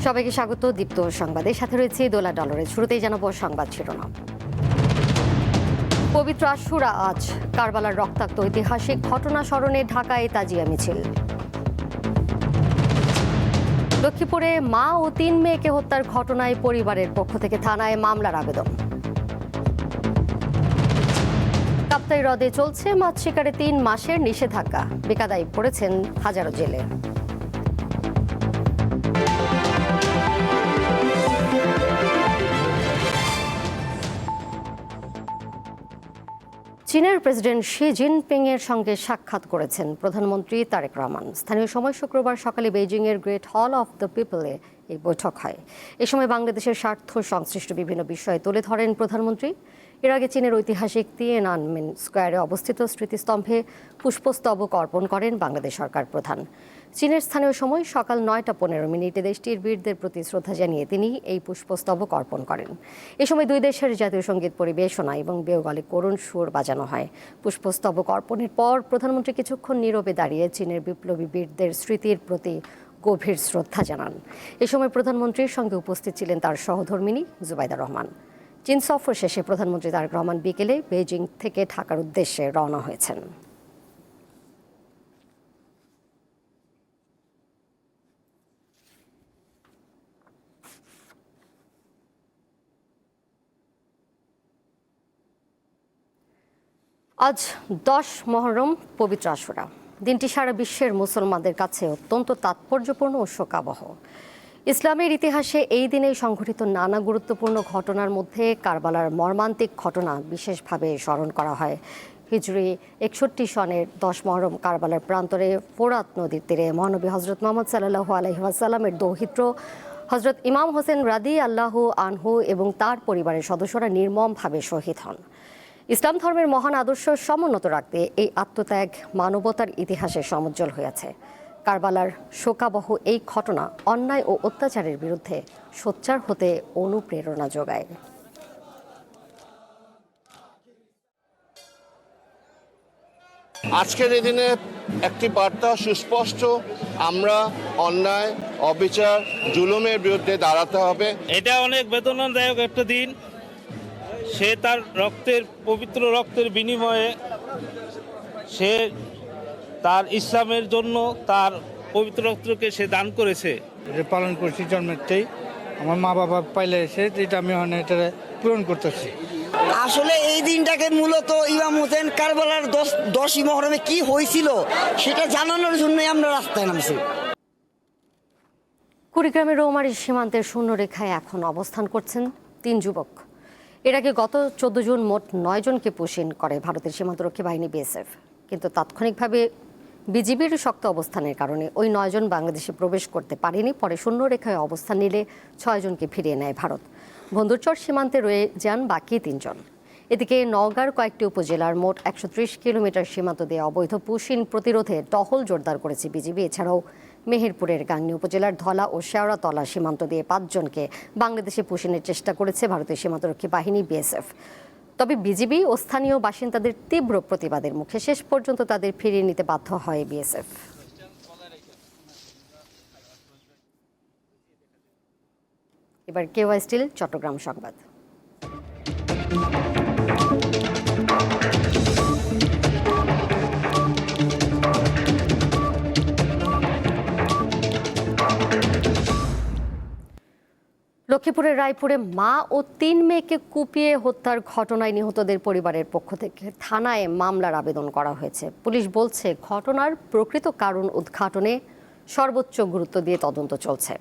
সবাইকে স্বাগত দীপ্ত সংবাদের সাথে রয়েছে দোলা ডলারের। শুরুতেই জানাবো সংবাদ শিরোনাম। পবিত্র আশুরা আজ, কারবালার রক্তাক্ত ঐতিহাসিক ঘটনা স্মরণে ঢাকায় তাজিয়া মিছিল। লক্ষ্মীপুরে মা ও 3 মেয়েকে হত্যার ঘটনায় পরিবারের পক্ষ থেকে থানায় মামলার আবেদন। কাপ্তাই হ্রদে চলছে মাছ শিকারে 3 মাসের নিষেধাজ্ঞা, বেকায়দায় পড়েছেন হাজারো জেলে। চীনের প্রেসিডেন্ট শি জিনপিং এর সঙ্গে সাক্ষাৎ করেছেন প্রধানমন্ত্রী তারেক রহমান। স্থানীয় সময় শুক্রবার সকালে বেইজিংয়ের গ্রেট হল অফ দ্য পিপলে এই বৈঠক হয়। এ সময় বাংলাদেশের স্বার্থ সংশ্লিষ্ট বিভিন্ন বিষয় তুলে ধরেন প্রধানমন্ত্রী। এর আগে চীনের ঐতিহাসিক তিয়েনানমেন স্কোয়ারে অবস্থিত স্মৃতিস্তম্ভে পুষ্পস্তবক অর্পণ করেন বাংলাদেশ সরকার প্রধান। চীনের স্থানীয় সময় সকাল 9:15 দেশটির বীরদের প্রতি শ্রদ্ধা জানিয়ে তিনি এই পুষ্পস্তবক অর্পণ করেন। এ সময় দুই দেশের জাতীয় সঙ্গীত পরিবেশনা এবং বেওগালি করুণ সুর বাজানো হয়। পুষ্পস্তবক অর্পণের পর প্রধানমন্ত্রী কিছুক্ষণ নীরবে দাঁড়িয়ে চীনের বিপ্লবী বীরদের স্মৃতির প্রতি গভীর শ্রদ্ধা জানান। এ সময় প্রধানমন্ত্রীর সঙ্গে উপস্থিত ছিলেন তার সহধর্মিণী জুবাইদা রহমান। চীন সফর শেষে প্রধানমন্ত্রী তারেক রহমান বিকেলে বেইজিং থেকে ঢাকার উদ্দেশ্যে রওনা হয়েছেন। আজ 10 মহরম, পবিত্র আশুরা। দিনটি সারা বিশ্বের মুসলমানদের কাছে অত্যন্ত তাৎপর্যপূর্ণ ও শোকাবহ। ইসলামের ইতিহাসে এই দিনে সংঘটিত নানা গুরুত্বপূর্ণ ঘটনার মধ্যে কারবালার মর্মান্তিক ঘটনা বিশেষভাবে স্মরণ করা হয়। হিজরি 61 সনের 10 মহরম কারবালার প্রান্তরে ফোরাত নদীর তীরে মহানবী হজরত মুহাম্মদ সাল্লাল্লাহু আলাইহি ওয়াসাল্লামের দৌহিত্র হজরত ইমাম হোসেন রাদিয়াল্লাহু আনহু এবং তার পরিবারের সদস্যরা নির্মমভাবে শহীদ হন। ইসলাম ধর্মের মহান আদর্শ সমুন্নত রাখতে এই আত্মত্যাগ মানবতার ইতিহাসে সমুজ্জ্বল হয়েছে। কারবালার শোকাবহ এই ঘটনা অন্যায় ও অত্যাচারের বিরুদ্ধে সোচ্চার হতে অনুপ্রেরণা যোগায়। আজকের এই দিনে একটি বার্তা সুস্পষ্ট, আমরা অন্যায়, অবিচার, জুলুমের বিরুদ্ধে দাঁড়াতে হবে। এটা অনেক বেদনাদায়ক একটা দিন। সে তার পবিত্র রক্তের বিনিময়ে সে তার ইসলামের জন্য তার পবিত্র রক্তকে সে দান করেছে। পালন করছি জন্মেরতেই, আমার মা বাবা পাইলে এসে এটা আমি এটা পূরণ করতেছি। আসলে এই দিনটাকে মূলত ইমাম হোসেন কারবালার 10ই মহরমে কি হয়েছিল সেটা জানানোর জন্যই আমরা রাস্তায় নামছি। কুড়িগ্রামের রৌমারী সীমান্তের শূন্যরেখায় এখন অবস্থান করছেন 3 যুবক। এর আগে গত 14 জুন মোট 9 জনকে পুশিন করে ভারতের সীমান্তরক্ষী বাহিনী বিএসএফ, কিন্তু তাৎক্ষণিকভাবে বিজিবির শক্ত অবস্থানের কারণে ওই 9 জন বাংলাদেশে প্রবেশ করতে পারেনি। পরে শূন্যরেখায় অবস্থান নিলে 6 জনকে ফিরিয়ে নেয় ভারত। বন্দরচর সীমান্তে রয়ে যান বাকি 3 জন। এদিকে নওগাঁর কয়েকটি উপজেলার মোট 130 কিলোমিটার সীমান্ত দিয়ে অবৈধ পুশিন প্রতিরোধে টহল জোরদার করেছে বিজিবি। এছাড়াও মেহেরপুরের গাংনী উপজেলার ধলা ও শেওড়াতলা সীমান্ত দিয়ে 5 জনকে বাংলাদেশে পুশিনের চেষ্টা করেছে ভারতীয় সীমান্তরক্ষী বাহিনী বিএসএফ। তবে বিজিবি ও স্থানীয় বাসিন্দাদের তীব্র প্রতিবাদের মুখে শেষ পর্যন্ত তাদের ফিরিয়ে নিতে বাধ্য হয় বিএসএফ। এবার কেওয়াই স্টিল চট্টগ্রাম সংবাদ। লক্ষ্মীপুরের রায়পুরে মা ও 3 মেয়েকে কুপিয়ে হত্যার ঘটনায় নিহতদের পরিবারের পক্ষ থেকে থানায় মামলার আবেদন করা হয়েছে। পুলিশ বলছে ঘটনার প্রকৃত কারণ উদ্ঘাটনে সর্বোচ্চ গুরুত্ব দিয়ে তদন্ত চলছে।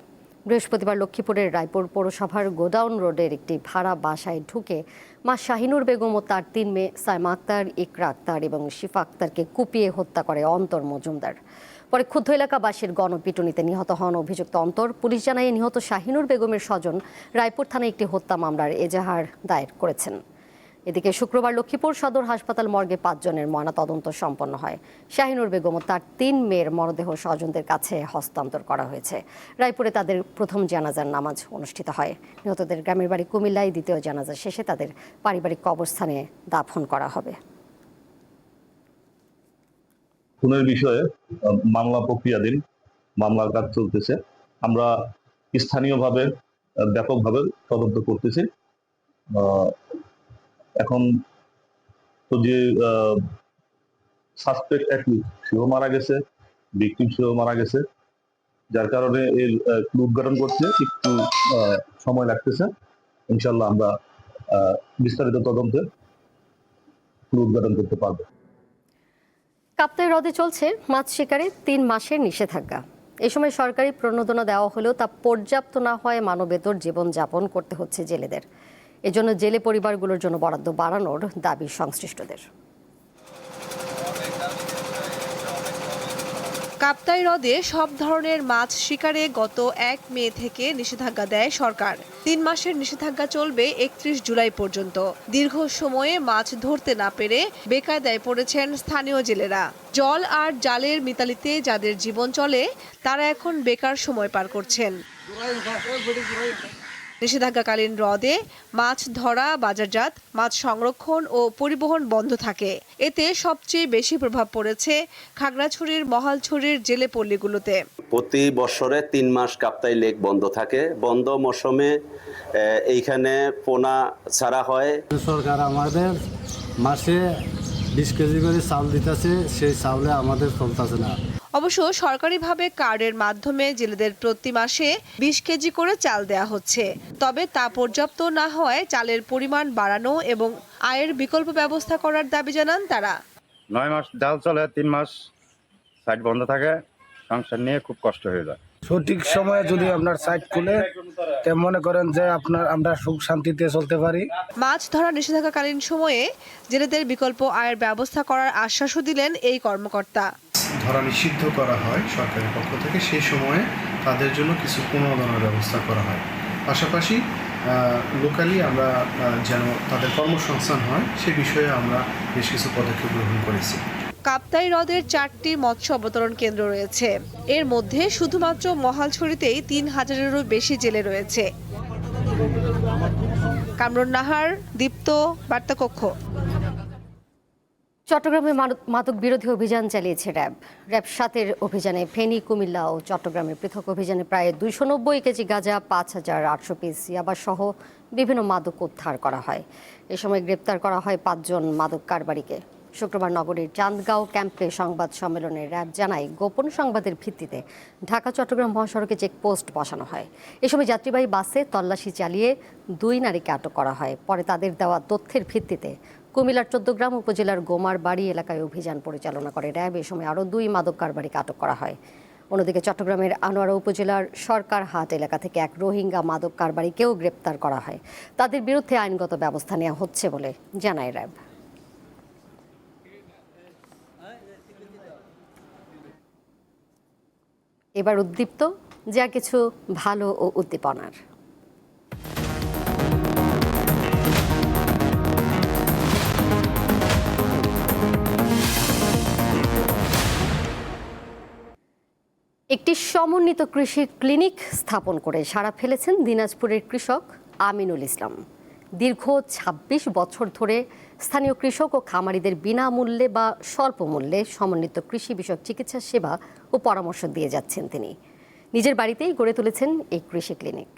বৃহস্পতিবার লক্ষ্মীপুরের রায়পুর পৌরসভার গোডাউন রোডের একটি ভাড়া বাসায় ঢুকে মা শাহিনুর বেগম ও তার 3 মেয়ে সাইমা আক্তার, ইকরা আক্তার এবং শিফা আক্তারকে কুপিয়ে হত্যা করে অন্তর মজুমদার। পরে ক্ষুব্ধ এলাকাবাসীর গণপিটুনিতে নিহত হন অভিযুক্ত অন্তর। পুলিশ জানায় নিহত শাহিনুর বেগমের স্বজন রায়পুর থানায় একটি হত্যা মামলার এজাহার দায়ের করেছেন। এদিকে শুক্রবার লক্ষ্মীপুর সদর হাসপাতাল মর্গে 5 জনের ময়নাতদন্ত সম্পন্ন হয়। শাহিনুর বেগম ও তার 3 মেয়ের মরদেহ স্বজনদের কাছে হস্তান্তর করা হয়েছে। রায়পুরে তাদের প্রথম জানাজার নামাজ অনুষ্ঠিত হয়। নিহতদের গ্রামের বাড়ি কুমিল্লায়, দ্বিতীয় জানাজা শেষে তাদের পারিবারিক কবরস্থানে দাফন করা হবে। খুনের বিষয়ে মামলা প্রক্রিয়াধীন, মামলার কাজ চলতেছে। আমরা স্থানীয়ভাবে ব্যাপকভাবে তদন্ত করতেছি। এখন তো যে সাসপেক্ট সেও মারা গেছে, ভিকটিম সেও মারা গেছে, যার কারণে এর ক্লু উদ্ঘাটন করতে একটু সময় লাগতেছে। ইনশাল্লাহ আমরা বিস্তারিত তদন্তে ক্লু উদ্ঘাটন করতে পারবো। কাপ্তাই হ্রদে চলছে মাছ শিকারে 3 মাসের নিষেধাজ্ঞা। এই সময় সরকারি প্রণোদনা দেওয়া হলেও তা পর্যাপ্ত না হয় মানবেতর জীবনযাপন করতে হচ্ছে জেলেদের। এজন্য জেলে পরিবারগুলোর জন্য বরাদ্দ বাড়ানোর দাবি সংশ্লিষ্টদের। কাপ্তাই হ্রদে সব ধরনের মাছ শিকারে গত 1 মে থেকে নিষেধাজ্ঞা দেয় সরকার। 3 মাসের নিষেধাজ্ঞা চলবে 31 জুলাই পর্যন্ত। দীর্ঘ সময়ে মাছ ধরতে না পেরে বেকায়দায় পড়েছেন স্থানীয় জেলেরা। জল আর জালের মিতালিতে যাদের জীবন চলে তারা এখন বেকার সময় পার করছেন। নিষেধাজ্ঞাকালীন হ্রদে মাছ ধরা, বাজারজাত, মাছ সংরক্ষণ ও পরিবহন বন্ধ থাকে। এতে সবচেয়ে বেশি প্রভাব পড়েছে খাগড়াছড়ির মহালছড়ির জেলে পল্লীগুলোতে। প্রতি বছরে 3 মাস কাপ্তাই লেক বন্ধ থাকে। বন্ধ মৌসুমে এইখানে পোনা ছাড়া হয়। সরকার আমাদের মাসে 20 কেজি করে চাউল দিতেছে, সেই চাউলে আমাদের চলতেছে না। অবশ্য সরকারিভাবে কার্ডের মাধ্যমে জেলেদের প্রতি মাসে 20 কেজি করে চাল দেয়া হচ্ছে। তবে তা পর্যাপ্ত না হওয়ায় চালের পরিমাণ বাড়ানো এবং আয়ের বিকল্প ব্যবস্থা করার দাবি জানান তারা। 9 মাস ডাল চলে, 3 মাস সাইট বন্ধ থাকে, সংসার নিয়ে খুব কষ্ট হয়ে যায়। সঠিক সময়ে যদি আপনার সাইট খুলে তে মনে করেন যে আমরা সুখ শান্তিতে চলতে পারি। মাছ ধরা নিষেধাজ্ঞাকালীন সময়ে জেলেদের বিকল্প আয়ের ব্যবস্থা করার আশ্বাসও দিলেন এই কর্মকর্তা। ধরা নিষিদ্ধ করা হয় সরকারের পক্ষ থেকে, সেই সময়ে তাদের জন্য কিছু পুনর্বাসনের ব্যবস্থা করা হয়। পাশাপাশি লোকালি আমরা যেন তাদের কর্মসংস্থান হয় সে বিষয়ে আমরা বেশ কিছু পদক্ষেপ গ্রহণ করেছি। কাপ্তাই হ্রদের 4টি মৎস্য অবতরণ কেন্দ্র রয়েছে। এর মধ্যে শুধুমাত্র মহালছড়িতেই 3000-এরও বেশি জেলে রয়েছে। কামরুন নাহার, দীপ্ত, বার্তাকক্ষ। চট্টগ্রামে মাদক বিরোধী অভিযান চালিয়েছে র্যাব। র্যাব 7-এর অভিযানে ফেনী, কুমিল্লা ও চট্টগ্রামের পৃথক অভিযানে প্রায় 290 কেজি গাঁজা, 5800 পিস ইয়াবা সহ বিভিন্ন মাদক উদ্ধার করা হয়। এ সময় গ্রেপ্তার করা হয় 5 জন মাদক কারবারিকে। শুক্রবার নগরীর চান্দগাঁও ক্যাম্পে সংবাদ সম্মেলনে র্যাব জানায়, গোপন সংবাদের ভিত্তিতে ঢাকা চট্টগ্রাম মহাসড়কে চেকপোস্ট বসানো হয়। এ সময় যাত্রীবাহী বাসে তল্লাশি চালিয়ে 2 নারীকে আটক করা হয়। পরে তাদের দেওয়া তথ্যের ভিত্তিতে কুমিল্লার 14গ্রাম উপজেলার গোমার বাড়ি এলাকায় অভিযান পরিচালনা করে র্যাব। এ সময় আরও 2 মাদক কারবারিকে আটক করা হয়। অন্যদিকে চট্টগ্রামের আনোয়ারা উপজেলার সরকারহাট এলাকা থেকে এক রোহিঙ্গা মাদক কারবারিকেও গ্রেপ্তার করা হয়। তাদের বিরুদ্ধে আইনগত ব্যবস্থা নেওয়া হচ্ছে বলে জানায় র্যাব। এবার উদ্দীপ্ত যা কিছু ভালো ও উদ্দীপনার। একটি সমন্বিত কৃষি ক্লিনিক স্থাপন করে সাড়া ফেলেছেন দিনাজপুরের কৃষক আমিনুল ইসলাম। দীর্ঘ 26 বছর ধরে স্থানীয় কৃষক ও খামারিদের বিনামূল্যে বা স্বল্প মূল্যে সমন্বিত কৃষি বিষয়ক চিকিৎসা সেবা ও পরামর্শ দিয়ে যাচ্ছেন তিনি। নিজের বাড়িতেই গড়ে তুলেছেন এই কৃষি ক্লিনিক।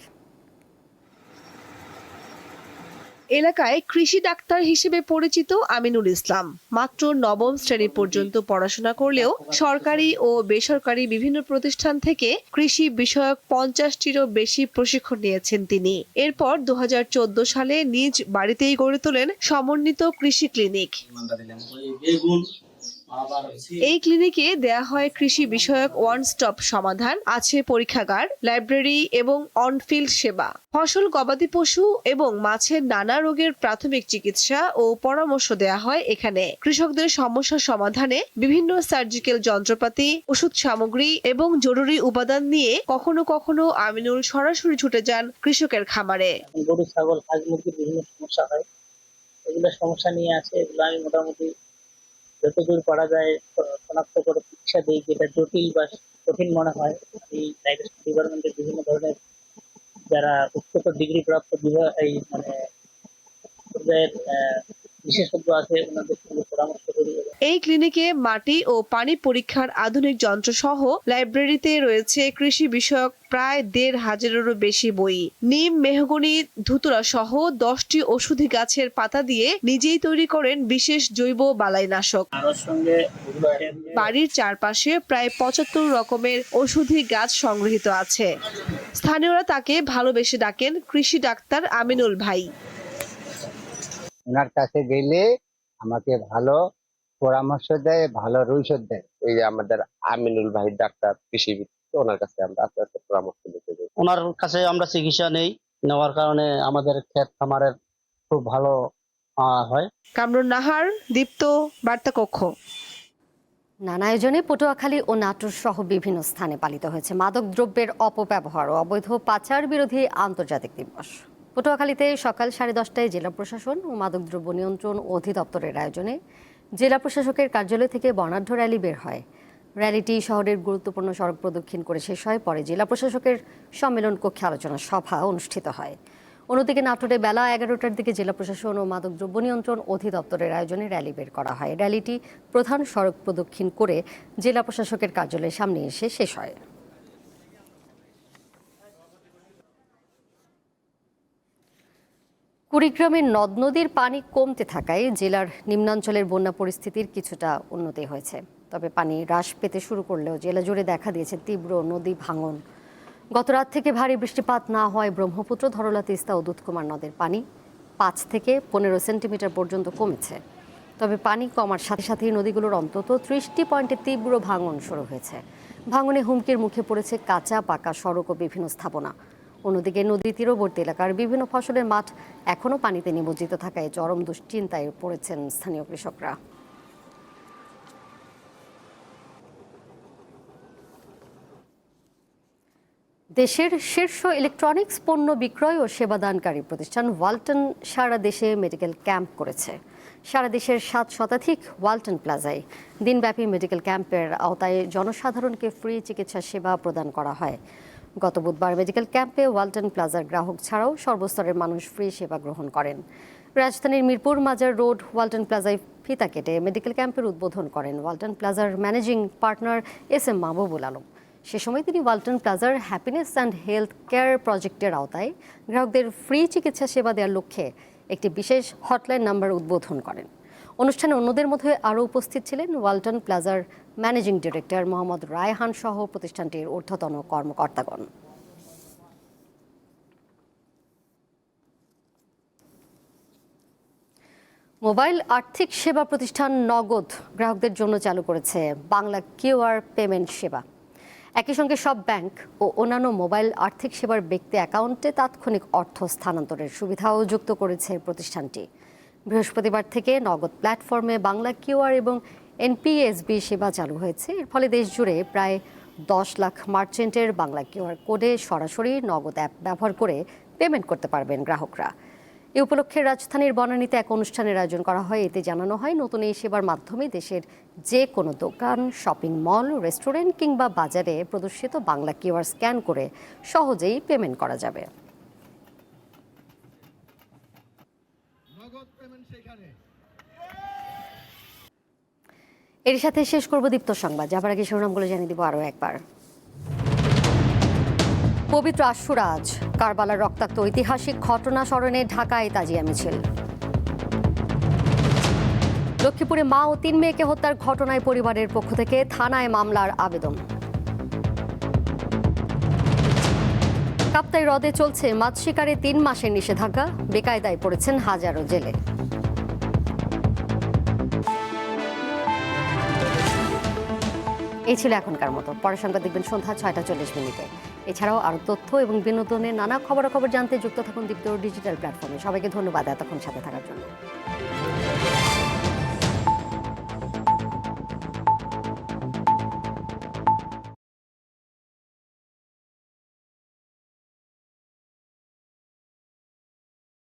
এলাকায় কৃষি ডাক্তার হিসেবে পরিচিত আমিনুল ইসলাম মাত্র 9ম শ্রেণী পর্যন্ত পড়াশোনা করলেও সরকারি ও বেসরকারি বিভিন্ন প্রতিষ্ঠান থেকে কৃষি বিষয়ক 50টিরও বেশি প্রশিক্ষণ নিয়েছেন তিনি। এরপর 2014 সালে নিজ বাড়িতেই গড়ে তোলেন সমন্বিত কৃষি ক্লিনিক। এই ক্লিনিকে দেয়া হয় কৃষি বিষয়ক ওয়ান স্টপ সমাধান, আছে পরীক্ষাগার, লাইব্রেরি এবং অনফিল্ড সেবা। ফসল, গবাদি পশু এবং মাছের নানা রোগের প্রাথমিক চিকিৎসা ও পরামর্শ দেয়া হয় এখানে। কৃষকদের সমস্যা সমাধানে বিভিন্ন সার্জিক্যাল যন্ত্রপাতি, ওষুধ সামগ্রী এবং জরুরি উপাদান নিয়ে কখনো কখনো আমিনুল সরাসরি ছুটে যান কৃষকের খামারে। গরু, ছাগল, হাঁস, মুরগির বিভিন্ন সমস্যা হয়, এগুলো সমস্যা নিয়ে আছে। এগুলো আমি মোটামুটি যতদূর পারা যায় শনাক্ত করে চিকিৎসা দিই, যেটা জটিল বা কঠিন মনে হয়। এই লাইভস্টক ডিপার্টমেন্টের বিভিন্ন ধরনের যারা উচ্চতর ডিগ্রি প্রাপ্ত পর্যায়ের বিশেষজ্ঞ আছে ওনাদের সঙ্গে পরামর্শ করি। এই ক্লিনিকে মাটি ও পানি পরীক্ষার আধুনিক যন্ত্র সহ লাইব্রেরিতে রয়েছে কৃষি বিষয়ক প্রায় 1,500-এরও বেশি বই। নিম, মেহগনি, ধুতুরা সহ 10টি ওষুধি গাছের পাতা দিয়ে নিজেই তৈরি করেন বিশেষ জৈব বালাইনাশক। বাড়ির চারপাশে প্রায় 75 রকমের ওষুধি গাছ সংগৃহীত আছে। স্থানীয়রা তাকে ভালোবেসে ডাকেন কৃষি ডাক্তার আমিনুল ভাই। ওনার কাছে গেলে আমাকে ভালো পরামর্শ দেয়, ভালো ঔষধ দেয়। এই যে আমাদের আমিনুল ভাই ডাক্তার কৃষিবিদ, ওনার কাছে আমরা আস্তে আস্তে পরামর্শ দিতে যাই। ওনার কাছে আমরা চিকিৎসা নেওয়ার কারণে আমাদের ক্ষেত খামারের খুব ভালো হয়। কামরুন নাহার, দীপ্ত, বার্তা কক্ষ। নানা আয়োজনে পটুয়াখালী ও নাটোর সহ বিভিন্ন স্থানে পালিত হয়েছে মাদক দ্রব্যের অপব্যবহার ও অবৈধ পাচার বিরোধী আন্তর্জাতিক দিবস। পটুয়াখালীতে সকাল 10:30টায় জেলা প্রশাসন ও মাদকদ্রব্য নিয়ন্ত্রণ অধিদপ্তরের আয়োজনে জেলা প্রশাসকের কার্যালয় থেকে বর্ণাঢ্য র্যালি বের হয়। র্যালিটি শহরের গুরুত্বপূর্ণ সড়ক প্রদক্ষিণ করে শেষ হয়। পরে জেলা প্রশাসকের সম্মেলন কক্ষে আলোচনা সভা অনুষ্ঠিত হয়। অন্যদিকে নাটোরে বেলা 11টার দিকে জেলা প্রশাসন ও মাদকদ্রব্য নিয়ন্ত্রণ অধিদপ্তরের আয়োজনে র্যালি বের করা হয়। র্যালিটি প্রধান সড়ক প্রদক্ষিণ করে জেলা প্রশাসকের কার্যালয়ের সামনে এসে শেষ হয়। কুড়িগ্রামের নদ নদীর পানি কমতে থাকায় জেলার নিম্নাঞ্চলের বন্যা পরিস্থিতির কিছুটা উন্নতি হয়েছে। তবে পানি হ্রাস পেতে শুরু করলেও জেলা জুড়ে দেখা দিয়েছে তীব্র নদী ভাঙন। গত রাত থেকে ভারী বৃষ্টিপাত না হওয়ায় ব্রহ্মপুত্র, ধরলা, তিস্তা ও দুধকুমার নদের পানি 5 থেকে 15 সেন্টিমিটার পর্যন্ত কমেছে। তবে পানি কমার সাথে সাথেই নদীগুলোর অন্তত 30টি পয়েন্টে তীব্র ভাঙন শুরু হয়েছে। ভাঙনে হুমকির মুখে পড়েছে কাঁচা পাকা সড়ক ও বিভিন্ন স্থাপনা। অন্যদিকে নদী তীরবর্তী এলাকার বিভিন্ন ফসলের মাঠ এখনও পানিতে নিমজ্জিত থাকায় চরম দুশ্চিন্তায় পড়েছেন স্থানীয় কৃষকরা। দেশের শীর্ষ ইলেকট্রনিক্স পণ্য বিক্রয় ও সেবাদানকারী প্রতিষ্ঠান ওয়ালটন সারা দেশে মেডিকেল ক্যাম্প করেছে। সারা দেশের 7 শতাধিক ওয়ালটন প্লাজায় দিনব্যাপী মেডিকেল ক্যাম্পের আওতায় জনসাধারণকে ফ্রি চিকিৎসা সেবা প্রদান করা হয়। গত বুধবার মেডিকেল ক্যাম্পে ওয়ালটন প্লাজার গ্রাহক ছাড়াও সর্বস্তরের মানুষ ফ্রি সেবা গ্রহণ করেন। রাজধানীর মিরপুর মাজার রোড ওয়ালটন প্লাজায় ফিতা কেটে মেডিকেল ক্যাম্পের উদ্বোধন করেন ওয়ালটন প্লাজার managing partner SM Mahbubul Alam. সে সময় তিনি ওয়ালটন প্লাজার হ্যাপিনেস অ্যান্ড হেলথ কেয়ার প্রজেক্টের আওতায় গ্রাহকদের ফ্রি চিকিৎসা সেবা দেওয়ার লক্ষ্যে একটি বিশেষ হটলাইন নাম্বার উদ্বোধন করেন। অনুষ্ঠানে অন্যদের মধ্যে আরও উপস্থিত ছিলেন ওয়ালটন প্লাজার ম্যানেজিং ডিরেক্টর মোহাম্মদ রায়হান সহ প্রতিষ্ঠানটির ঊর্ধ্বতন কর্মকর্তাগণ। মোবাইল আর্থিক সেবা প্রতিষ্ঠান নগদ গ্রাহকদের জন্য চালু করেছে বাংলা QR পেমেন্ট সেবা। একই সঙ্গে সব ব্যাংক ও অন্যান্য মোবাইল আর্থিক সেবার ব্যক্তি অ্যাকাউন্টে তাৎক্ষণিক অর্থ স্থানান্তরের সুবিধাও যুক্ত করেছে প্রতিষ্ঠানটি। বৃহস্পতিবার থেকে নগদ প্ল্যাটফর্মে বাংলা QR এবং NPSB সেবা চালু হয়েছে। এর ফলে দেশ জুড়ে প্রায় 10 লাখ মার্চেন্টের বাংলা QR কোডে সরাসরি নগদ অ্যাপ ব্যবহার করে পেমেন্ট করতে পারবেন গ্রাহকরা। এ উপলক্ষে রাজধানীর বনানীতে এক অনুষ্ঠানের আয়োজন করা হয়। এতে জানানো হয় নতুন এই সেবার মাধ্যমে দেশের যে কোনো দোকান, শপিং মল, রেস্টুরেন্ট কিংবা বাজারে প্রদর্শিত বাংলা QR স্ক্যান করে সহজেই পেমেন্ট করা যাবে। এর সাথে শেষ করব দীপ্ত সংবাদ। যাবার আগে শিরোনামগুলো জানিয়ে দিব আরও একবার। পবিত্র আশুরা আজ, কারবালার রক্তাক্ত ঐতিহাসিক ঘটনা স্মরণে ঢাকায় তাজিয়া মিছিল। লক্ষ্মীপুরে মা ও 3 মেয়েকে হত্যার ঘটনায় পরিবারের পক্ষ থেকে থানায় মামলার আবেদন। কাপ্তাই হ্রদে চলছে মাছ শিকারে 3 মাসের নিষেধাজ্ঞা, বেকায়দায় পড়েছেন হাজারো জেলে। এই ছিল এখনকার মতো। পরের সংবাদ দেখবেন সন্ধ্যা 6টা 40 মিনিটে। এছাড়াও আরও তথ্য এবং বিনোদনের নানা খবরাখবর জানতে যুক্ত থাকুন দীপ্ত ডিজিটাল প্ল্যাটফর্মে। সবাইকে ধন্যবাদ এতক্ষণ সাথে থাকার জন্য।